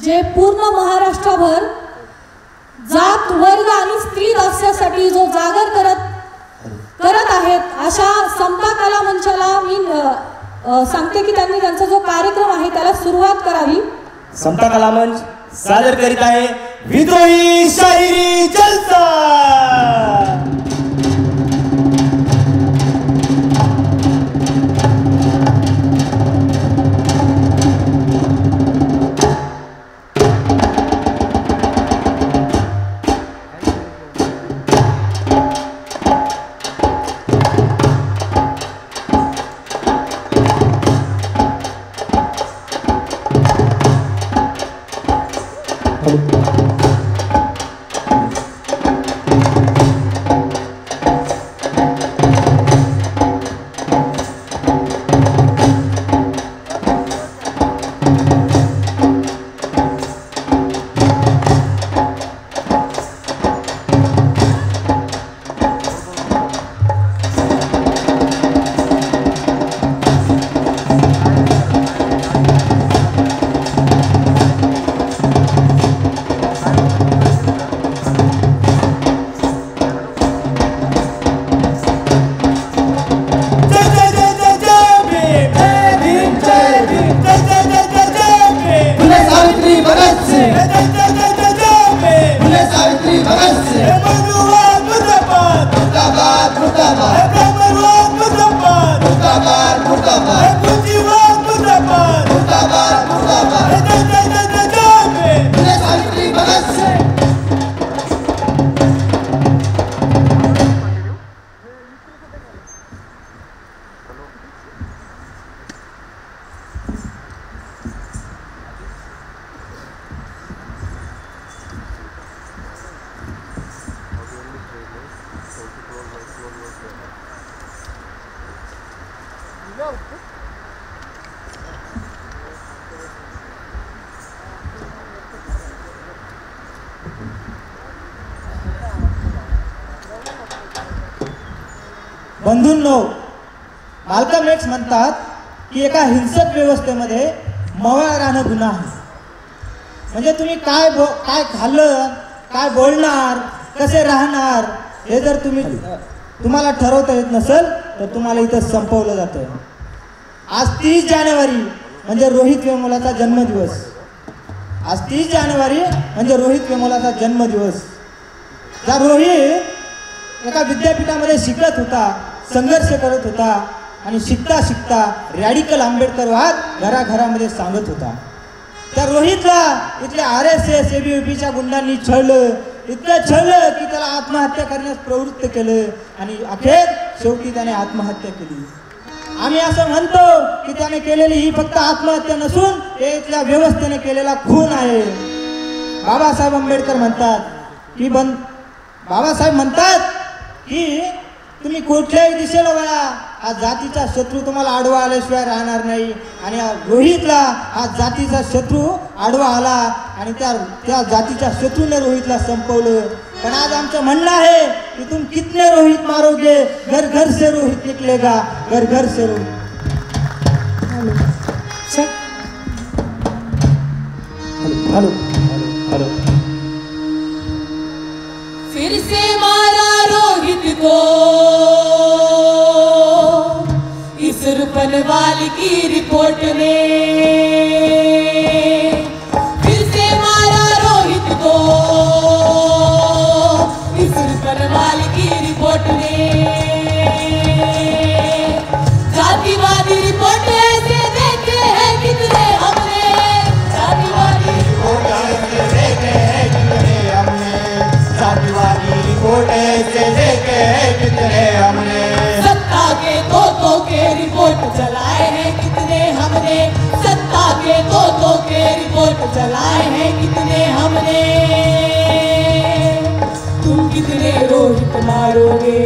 जे पूर्ण महाराष्ट्रभर जात वर्ग आणि स्त्री दास्यासाठी जो जागर करत आहेत अशा समता कला मंचाला मी सांगते की त्यांनी त्यांचा जो कार्यक्रम आहे त्याला सुरुवात करावी। समता कला मंच सादर करीत आहे विद्रोही शाहिरी जलसा। बंधूंनो, माल्कम एक्स म्हणतात की एका हिंसक व्यवस्थेमध्ये मवाळ राहणं गुन्हा आहे। म्हणजे तुम्ही काय खाल्लं, काय बोलणार, कसे राहणार हे जर तुम्हाला ठरवता येत नसेल तर तुम्हाला इथं संपवलं जातं। आज 30 जानेवारी म्हणजे रोहित वेमुलाचा जन्मदिवस। आज 30 जानेवारी म्हणजे रोहित वेमुलाचा जन्मदिवस। ज्या रोहित एका विद्यापीठामध्ये शिकत होता, संघर्ष करत होता आणि शिकता शिकता रॅडिकल आंबेडकरवाद घराघरामध्ये सांगत होता। त्या रोहितला इथल्या RSS ABVPच्या गुंडांनी छळलं, इतकं छळलं की त्याला आत्महत्या करण्यास प्रवृत्त केलं आणि अखेर शेवटी त्याने आत्महत्या केली। आम्ही असं म्हणतो की त्याने केलेली ही फक्त आत्महत्या नसून हे इथल्या व्यवस्थेने केलेला खून आहे। बाबासाहेब आंबेडकर म्हणतात की बाबासाहेब म्हणतात की तुम्ही कुठल्याही दिशेला वळा, हा जातीचा शत्रू तुम्हाला आडवा आल्याशिवाय राहणार नाही। आणि रोहितला हा जातीचा शत्रू आडवा आला आणि त्या जातीच्या शत्रूने रोहितला संपवलं। पण आज आमचं म्हणणं आहे की तुम कितने रोहित मारोगे, घर घर से रोहित निकलेगा, घर घर से रोहित। हेलो हेलो फिर से मारा रोहित को इस रुपनवाल की रिपोर्ट ने, फिर से मारा रोहित को इस रुपनवाल की रिपोर्ट ने। जातिवादी रिपोर्ट ऐसे देखे हैं कितने हमने, जातिवादी रिपोर्ट ऐसे देखे हैं कितने हमने, जातिवादी रिपोर्ट ऐसे देखे हैं कितने हमने। सत्ता के तोतों के रिपोर्ट चलाए हैं कितने हमने, सत्ता के तोतों के रिपोर्ट चलाए हैं कितने हमने। तुम कितने रोहित मारोगे,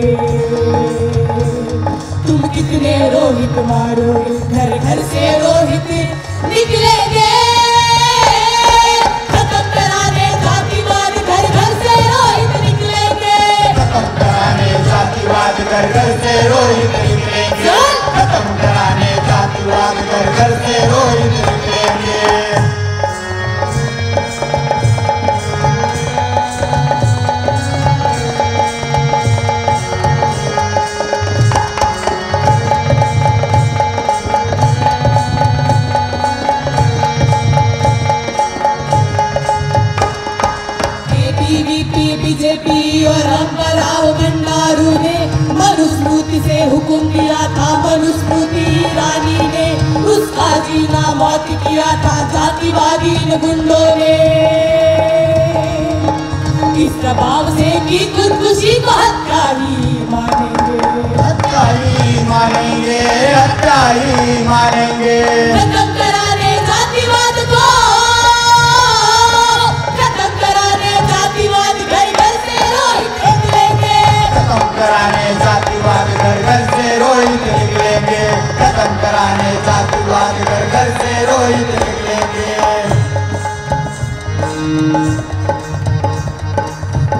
तुम कितने रोहित मारोगे, घर घर से रोहित निकलेंगे खत्म कराने जातिवाद, घर घर से रोहित निकलेंगे खत्म कराने जातिवाद, घर घर से रोहित निकलेंगे खत्म कराने जातिवाद, घर घर से रोहित निकलेंगे। मौत किया था जातिवादी इन गुंडों ने। इस दबाव से की खुदकुशी को हत्या ही मानेंगे, हत्या ही मानेंगे, हत्या ही मानेंगे। खत्म कराने जातिवाद को, खत्म कराने जातिवाद, घर घर से रोहित निकलेंगे। खत्म कराने जातिवाद, घर घर से रोहित निकलेंगे। खत्म कराने जातिवाद, घर घर से रोहित निकलेंगे।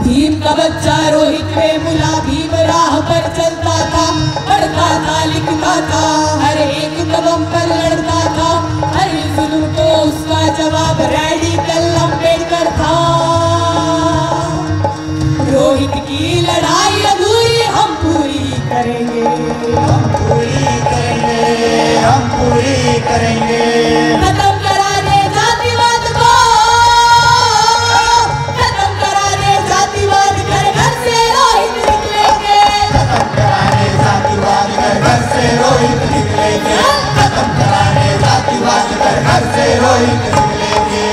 भीम का बच्चा रोहित वेमुला भीम राह पर चलता था, पढ़ता था लिखता था, हर एक कदम पर लड़ता था, हर जुल्म को उसका जवाब रेडिकल अम्बेडकर था। रोहित की लड़ाई अधूरी हम पूरी करेंगे, हम पूरी करेंगे, हम पूरी करेंगे। खत्म कराने जातिवाद को, खत्म कराने जातिवाद, घर घर से रोहित निकलेंगे। खत्म कराने जातिवाद, घर घर से रोहित निकलेंगे। खत्म कराने जातिवाद, घर घर से रोहित निकलेंगे।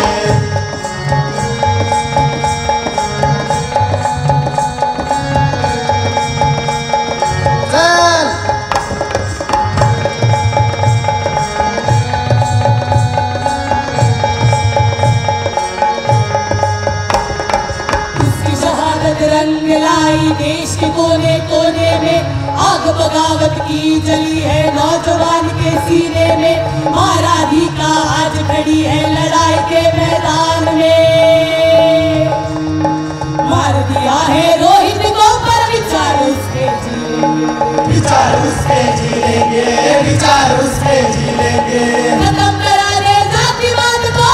रंग लाई देश के कोने कोने में, आग बगावत की जली है नौजवान के सीने में। आराधिका आज खड़ी है लड़ाई के मैदान में, मार दिया है रोहित को पर विचार उसके जीलेंगे, विचार उसके जीलेंगे, विचार उसके जीलेंगे। खत्म कराने जातिवाद को,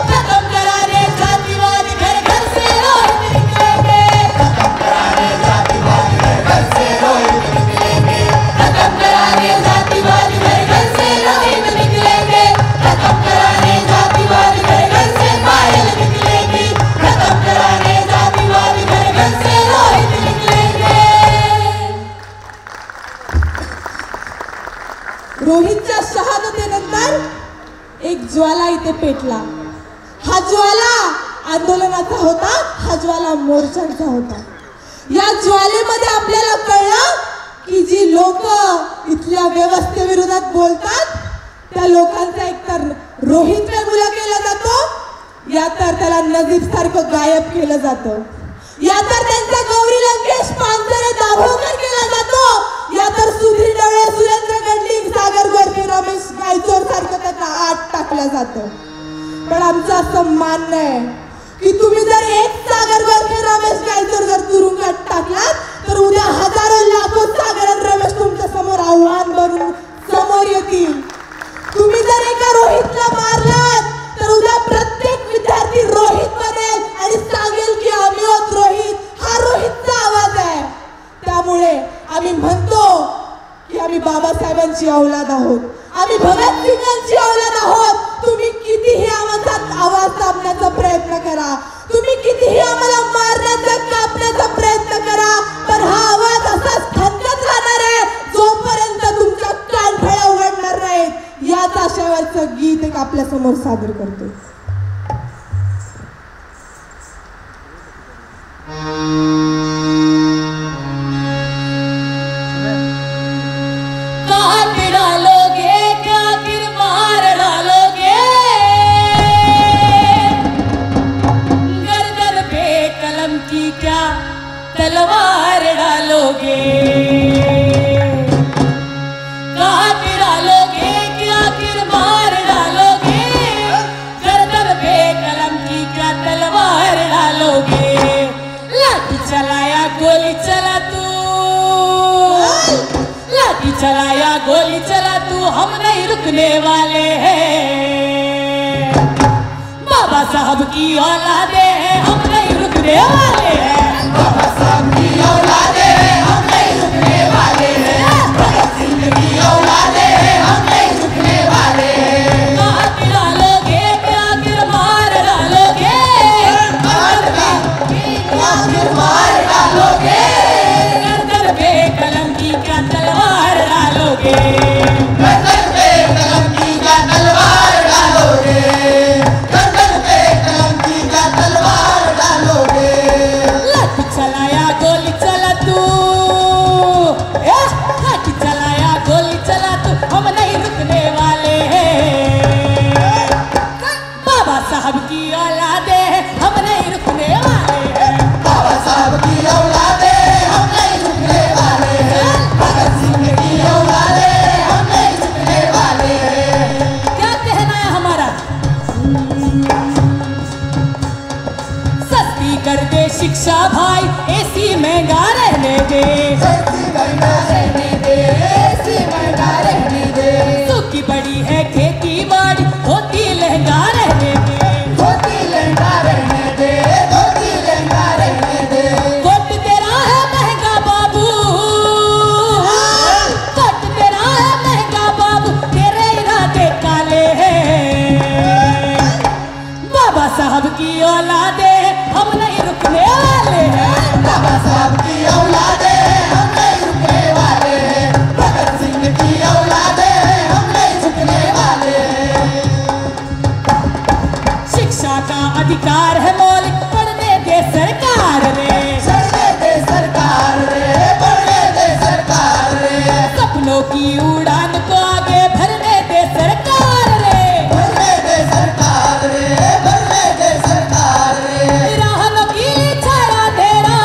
खत्म कराने जातिवाद, घर घर से रोहित निकलेंगे। खत्म कराने जातिवाद, घर घर से रोहित निकलेंगे। खत्म कराने जातिवाद, घर घर से रोहित निकलेंगे। खत्म कराने जातिवाद, घर घर से पायल निकलेंगी। खत्म कराने जातिवाद, घर घर से रोहित निकलेंगे। रोहितच्या शहादतीनंतर एक ज्वाला इथे पेटला। हा ज्वाला आंदोलनाचा होता, हा ज्वाला मोर्चांचा होता। या ज्वालेमध्ये आपल्याला कळलं की जी लोक इथल्या व्यवस्थेविरोधात बोलतात त्या लोकांचा एकतर रोहित वेमुला केला जातो, या तर त्याला नजीब सारखं गायब केलं जातं, या तर त्यांचा गौरी लंकेश पानसरे दाभोळकर केला जातो, या तर सुधीर डवळे, सुरेंद्र गंडलिंग, सागर गोरखे, रमेश गायचोर सारखं त्यांना आत टाकलं जातं। पण आमचं असं मानणं आहे की तुम्ही जर एक सागर गोरखे, रमेश गायचोर जर तुरुंगात टाकलात तर उद्या हजारो लाखो सागर आणि रमेश तुमच्या समोर आव्हान बनून समोर येतील। तुम्ही जर एका रोहितला मारलात तर उद्या प्रत्येक विद्यार्थी रोहित बनेल आणि सांगेल की आम्ही आहोत रोहित, हा रोहितचा आवाज आहे। त्यामुळे आम्ही म्हणतो की आम्ही बाबासाहेबांची औलाद आहोत, आम्ही भगत सिंगांची औलाद आहोत। तुम्ही कितीही आवाज दाबण्याचा प्रयत्न करा, तुम्ही कितीही आम्हाला मारण्याचा कापण्याचा प्रयत्न करा, पण हा आवाज असाच खंतच राहणार आहे जोपर्यंत तुमच्या कानठळ्या उघडणार नाहीत। याच आशयावरचं गीत एक आपल्या समोर सादर करतो। तलवार डालोगे, काट डालोगे कि आखिर मार डालोगे, गर्दन पे कलम की क्या तलवार डालोगे। लाठी चलाया गोली चला तू, लाठी चलाया गोली चला तू, हम नहीं रुकने वाले हैं। बाबा साहब की औलादे हैं, हम नहीं रुकने वाले हैं। बाबा साहब की औलादे हैं, हम नहीं रुकने वाले हैं। भगत सिंह की औलादे हैं, हम नहीं रुकने वाले हैं। काट डालोगे कि आखिर मार डालोगे, काट डालोगे कि आखिर मार डालोगे, गर्दन पे कलम की क्या तलवार डालोगे। गर्दन पे कलम की औलादे हम नहीं रुकने वाले हैं। बाबा साहब की औलादे हम नहीं रुकने वाले हैं। भगत सिंह की औलादे हम नहीं झुकने वाले हैं। शिक्षा का अधिकार है मौलिक, पढ़ने दे सरकार रे, पढ़ने दे सरकार रे, पढ़ने दे सरकार रे। सपनों की उड़ान को आगे भरने दे सरकार रे, भरने दे सरकार रे, भरने दे सरकार रे। राहों की छाया तेरा,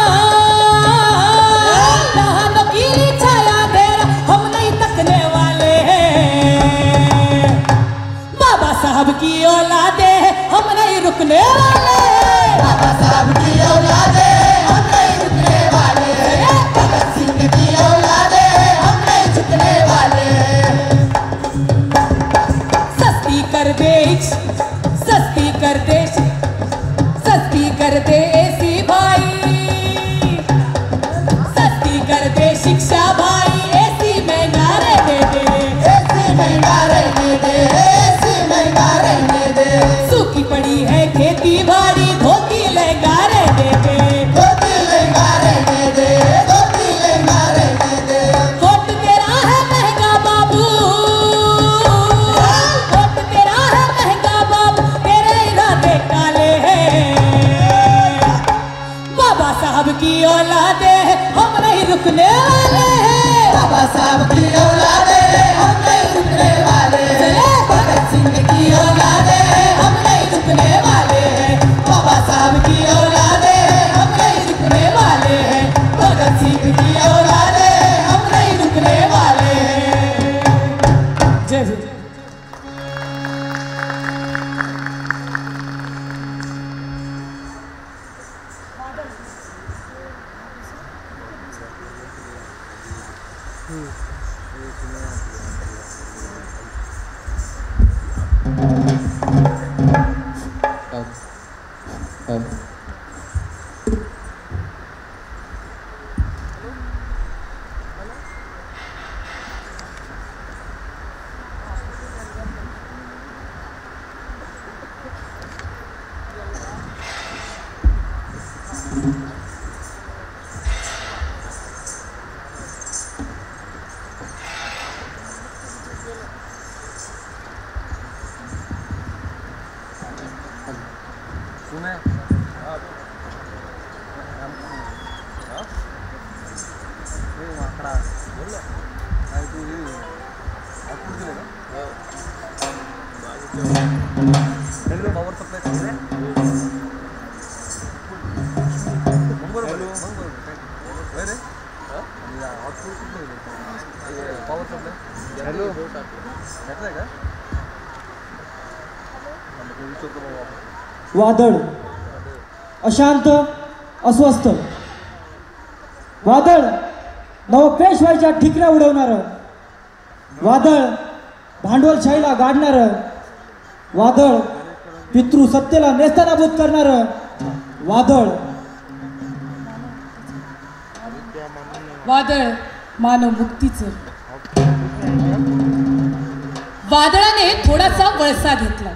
राहों की छाया तेरा हम नहीं तकने वाले हैं। बाबा साहब की औलादे हम नहीं रुकने वाले हैं। बाबा साहब की औलादे हम नहीं रुकने वाले हैं। भगत सिंह की औलादे हम नहीं झुकने वाले हैं। सस्ती कर दे, सस्ती कर दे, सस्ती कर दे ऐसी भाई, सस्ती कर दे शिक्षा भाई, ऐसी महंगा रहने दे, ऐसी महंगा रहने दे, ऐसी महंगा रहने दे। सूखी पड़ी है खेती बाड़ी, धोती लहंगा रहने दे, धोती लहंगा रहने दे, धोती लहंगा रहने दे। वोट तेरा है महंगा बाबू, वोट तेरा है महंगा बाबू, तेरे इरादे काले हैं। बाबा साहब की औलादे हम नहीं रुकने वाले हैं। बाबा साहब की औलादे हम नहीं रुकने वाले हैं। भगत सिंह की औलादे हम नहीं रुकने वाले हैं। बाबा साहब की औलादे हम नहीं रुकने वाले हैं। भगत सिंह की औलादे हम नहीं रुकने वाले हैं। जय हिंद। वादळ अशांत अस्वस्थ, वादळ नवपेशवाईच्या ठिकऱ्या उडवणारं, वादळ भांडवलशाहीला गाडणारं, वादळ पितृसत्तेला नेस्तनाबूत करणारं, वादळ वादळ मानव मुक्तीचं. वादळाने थोडासा वळसा घेतला,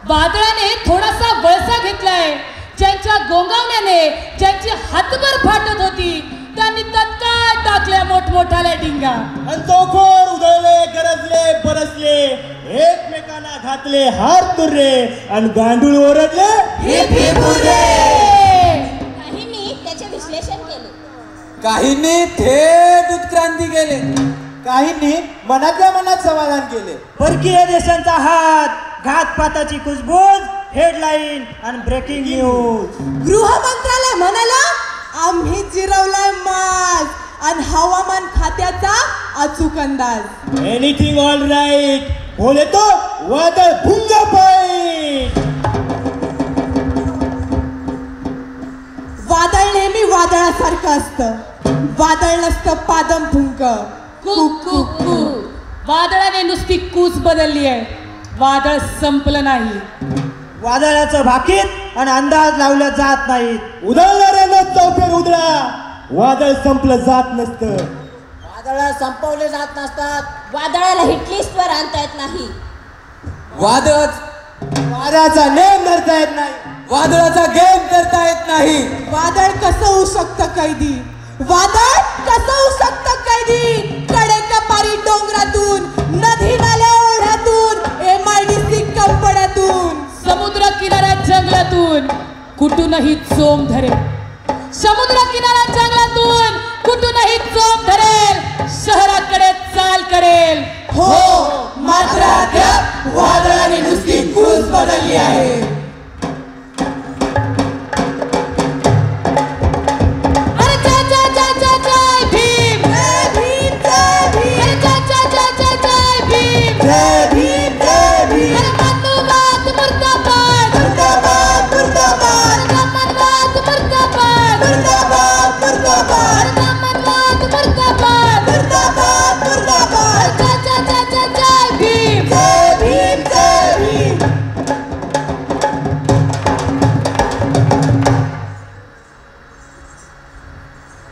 वादळाने थोडासा वळसा घेतलाय. ज्यांच्या गोंगावण्याने ज्यांची हातभर फाटत होती त्यांनी तत्काळ टाकल्या मोठमोठाल्या डिंगा. अंतोखोर उधळले, गरजले, बरसले, एकमेकांना घातले हार तुर्रे आणि गांडूळ ओरडले. काहींनी त्याचे विश्लेषण केले, काहींनी थेट उत्क्रांती केले, काहींनी मनातल्या मनात समाधान केले. परकीय देशांचा हात, घातपाताची कुजबूज, हेडलाईन आणि ब्रेकिंग न्यूज. गृह मंत्रालय म्हणाला आम्ही जिरवलाय माल आणि हवामान खात्याचा अचूक अंदाज. एनिथिंग ऑल राईट बोले तो वादळ भुंगा पाय. वादळ नेहमी वादळासारखं असतं, वादळ नसतं पादम फुंक. कुक कुक कू. वादळाने नुसती कूच बदलली आहे, वादळ संपलं नाही. वादळाचं भाकीत आणि अंदाज लावल्या जात नाहीत. उधळणाऱ्यानं चौफेर उधळा, वादळ संपलं जात नसतं. वादळ संपवले जात नसतात, वादळाला हिटलिस्ट वर आणता येत नाही. वादळ वाऱ्याचा नेम धरता येत नाही. वादळाचा गेम करता येत नाही. वादळ कसं होऊ शकतं कैदी? वादळ कसं होऊ शकतं कैदी? कडेकपारी डोंगरातून, नदी नाल्या ओढ्यातून, MIDC कंपन्यातून, समुद्र किनाऱ्या जंगलातून कुठूनही चोम धरेल. समुद्र किनारा जंगलातून कुठूनही चोम धरेल. शहराकडे चाल करेल. हो, मात्र अद्याप वादळाने नुसती कूच बदलली आहे.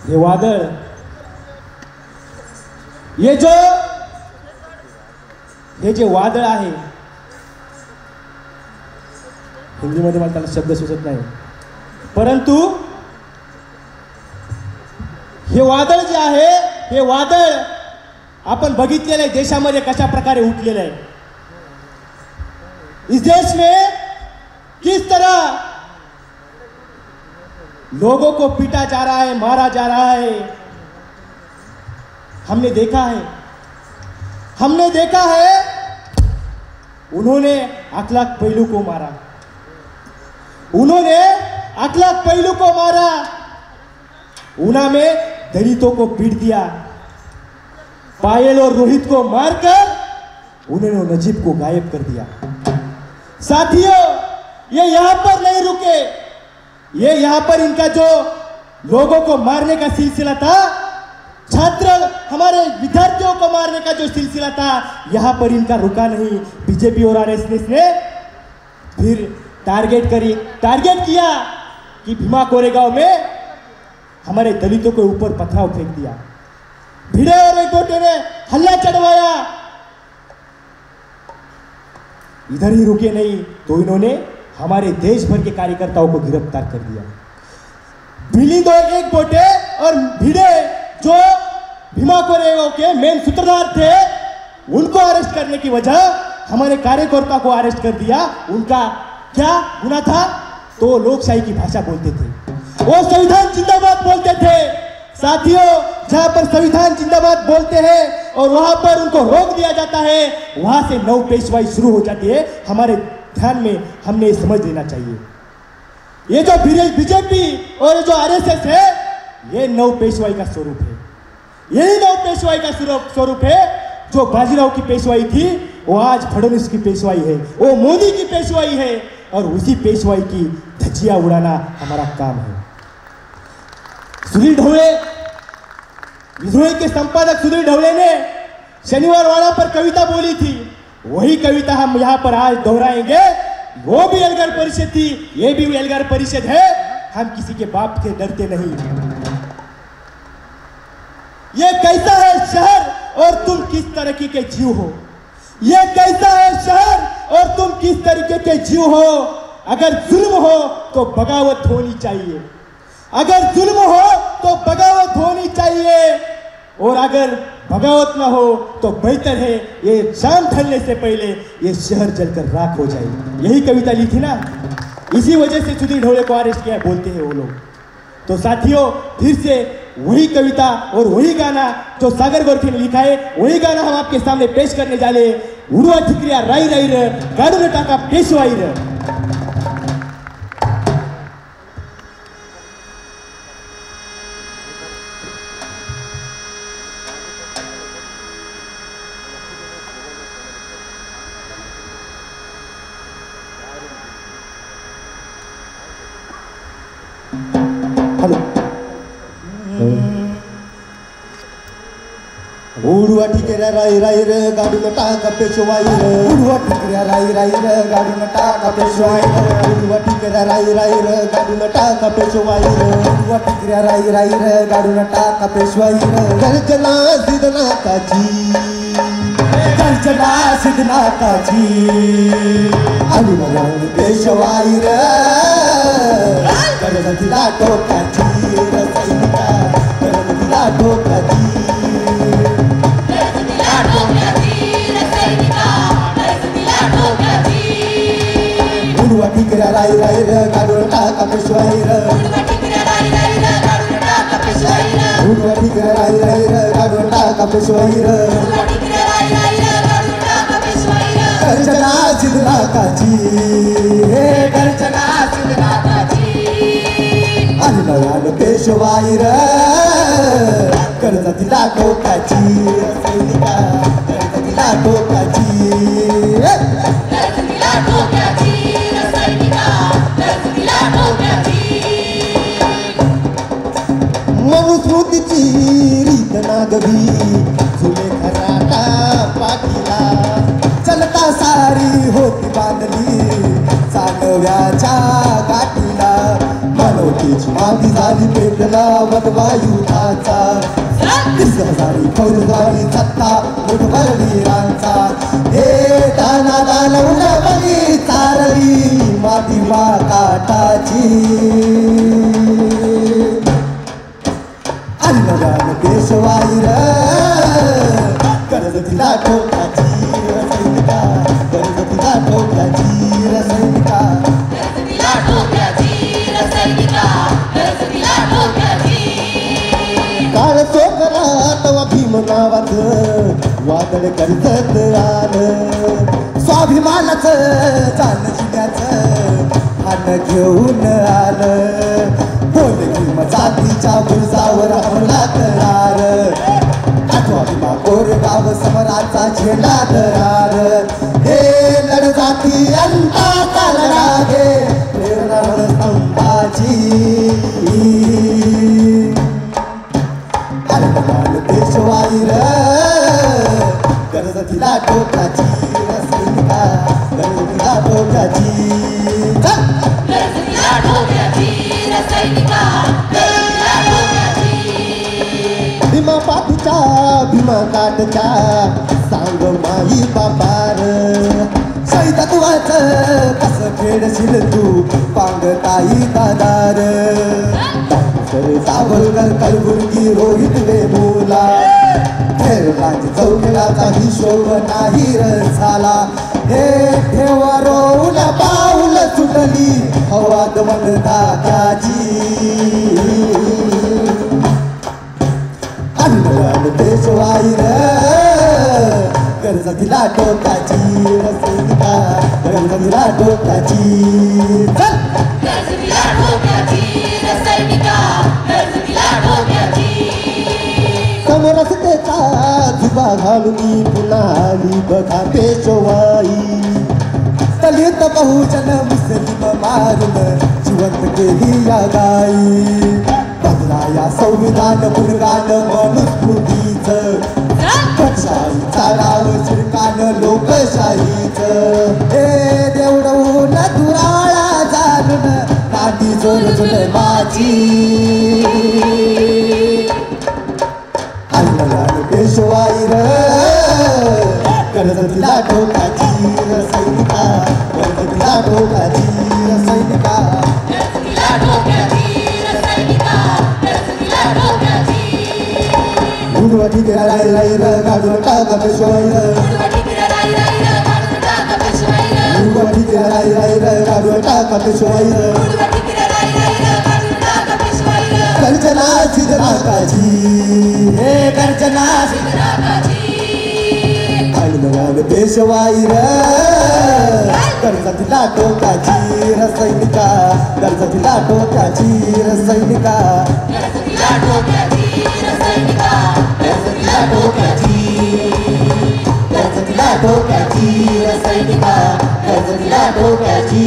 हे वादळ, हे जे वादळ आहे, हिंदीमध्ये मला त्याला शब्द सुचत नाही, परंतु हे वादळ जे आहे, हे वादळ आपण बघितलेलं आहे देशामध्ये कशा प्रकारे उठलेलं है. इस देश में किस तरह लोगों को पीटा जा रहा है, मारा जा रहा है. हमने देखा है उन्होंने अखलाक पहलू को मारा, ऊना में दलितों को पीट दिया. पायल और रोहित को मारकर उन्होंने नजीब को गायब कर दिया. साथियों, ये यहां पर नहीं रुके. ये यहाँ पर इनका जो लोगों को मारने का सिलसिला था, छात्र हमारे विद्यार्थियों को मारने का जो सिलसिला था, यहाँ पर इनका रुका नहीं. बीजेपी और आरएसएस ने फिर टारगेट किया कि भीमा कोरेगांव में हमारे दलितों के ऊपर पथराव फेंक दिया. भिड़े और एक गोटे ने हल्ला चढ़वाया. इधर ही रुके नहीं तो इन्होंने हमारे देश भर के कार्यकर्ताओं को गिरफ्तार कर दिया. बिलिंदो एक गोटे और भिड़े जो भीमा कोरेगांव के मेन सूत्रधार थे, उनको अरेस्ट करने की वजह हमारे कार्यकर्ता को अरेस्ट कर दिया. उनका क्या गुनाह था? तो लोकशाही की भाषा बोलते थे, वो संविधान जिंदाबाद बोलते थे. साथियों, जहां पर संविधान जिंदाबाद बोलते हैं और वहां पर उनको रोक दिया जाता है, वहां से नव पेशवाई शुरू हो जाती है. हमारे ध्यान में हमने समझ लेना चाहिए, ये जो बीजेपी और ये जो आरएसएस है, ये नव पेशवाई का स्वरूप है. यही नव पेशवाई का स्वरूप है. जो बाजीराव की पेशवाई थी, वो आज फडणवीस की पेशवाई है, वो मोदी की पेशवाई है, और उसी पेशवाई की धज्जियां उड़ाना हमारा काम है. सुनील ढवले, विद्रोही के संपादक सुनील ढवले ने शनिवार वाड़ा पर कविता बोली थी. वही कविता हम यहाँ पर आज दोहराएंगे. वो भी एल्गार परिषद थी, ये भी एल्गार परिषद है. हम किसी के बाप से डरते नहीं. ये कैसा है शहर और तुम किस तरीके के जीव हो. ये कैसा है शहर और तुम किस तरीके के जीव हो. अगर जुल्म हो तो बगावत होनी चाहिए. अगर जुल्म हो तो बगावत होनी चाहिए. और अगर बगावत ना हो तो बेहतर है ये शाम ढलने से पहले ये शहर जलकर राख हो जाए. यही कविता ली थी ना. इसी वजह से सुधीर ढोले को अरेस्ट किया बोलते हैं वो लोग. तो साथियों, फिर से वही कविता और वही गाना जो सागर गोरखे ने लिखा है, वही गाना हम आपके सामने पेश करने जा रहे हैं. उड़वा ठिकरिया राई राई र गाड़ू ने टाका पेशवाई र. उड़वा ठिकरिया राई राई र गाड़ू न टाका पेशवाई र. उड़वा ठिकरिया राई राई र गाड़ू न टाका पेशवाई र. उड़वा ठिकरिया राई राई र गाड़ू न टाका पेशवाई र. उड़वा ठिकरिया राई राई र गाड़ू न टाका पेशवाई र. गर्जना सिद्धना काजी, गर्जना सिद्धना काजी, अली रंग पेशवाई र. कर्जतीला टोकाची रसैनिका कर्जतीला टोकाची उडवा ठिकऱ्या राई राई र काढून टाका पेशवाई र उडवा ठिकऱ्या राई राई र काढून टाका पेशवाई र गर्जना सिद्धनाथाची हे गर्जना सिद्धनाथाची आणि नव्यान पेशवाई र कर्जतीला टोकाची सैनिका कर्जतीला टोकाची मनुस्मृतीची रीत नागवी झुले खराटा पाठीला चलता सारी होती बांधली चालव्याच्या गाठीला मनोतीची माती झाली पेटला वटवा युद्धाचा 30,000 फौजदारी सत्ता मुठभर वीरांचा हे दाना दानवून बली चारली माती काटाची अन्नदान पेशवाई र कर्जतीला टोकाची रसैनिका कर्जतीला टोकाची रसैनिका काळ चोकला तवा भीम नावाच वादळ कर्जत आलं स्वाभिमानाचं जाण शिण्याचं हात घेऊन आलं बोल भीम जातीच्या बुरजावर हमला करार आठवा भीमा कोरगाव समराचा झेंडा दरार हे लढ जाती अंताचा लढा घे प्रेरणा स्तंभाची पेशवाई र कर्जतीला टोकाची रसैनिका कर्जतीला टोकाची भीमा पाठीच्या भीमा काठच्या सांग माई बापार सैतत्वाचं कसं खेळशील तू पांगताई दादार सावरकर कलबुर्गी रोहित वेमुला खेळाची चौकलाचा हिशोब नाही र झाला हे ठेवा रोवून पाऊल सुटली हवाद मग धाकाची अन्नदान पेशवाई र कर्जतीला टोकाची रसैनिका कर्जतीला टोकाची समोर रस्त्याचा जुबा घालून पुन्हा आली बघा पेशवाई दलित बहुजन मुस्लिम मारून जिवंत केली या गाई बदला या संविधान गुणगान मनुस्मृतीचं लोकशाहीचा नाव शिरकान लोकशाहीचं हे देवडवून दुराळा जाणून नाटी जोर माझी अन्नदान पेशवाई र कर्जतीला टोकाची रसैनिका कर्जतीला टोकाची रसैनिका उडवा ठिकऱ्या राई राई र काढून टाका पेशवाई र उडवा ठिकऱ्या राई राई र काढून टाका पेशवाई र गर्जना सिद्धनाथाची हे गर्जना सिद्धनाथाची अन्नदान पेशवाई र कर्जतीला टोकाची रसैनिका कर्जतीला टोकाची रसैनिका कर्जतीला टोकाची रसैनिका कर्जतीला टोकाची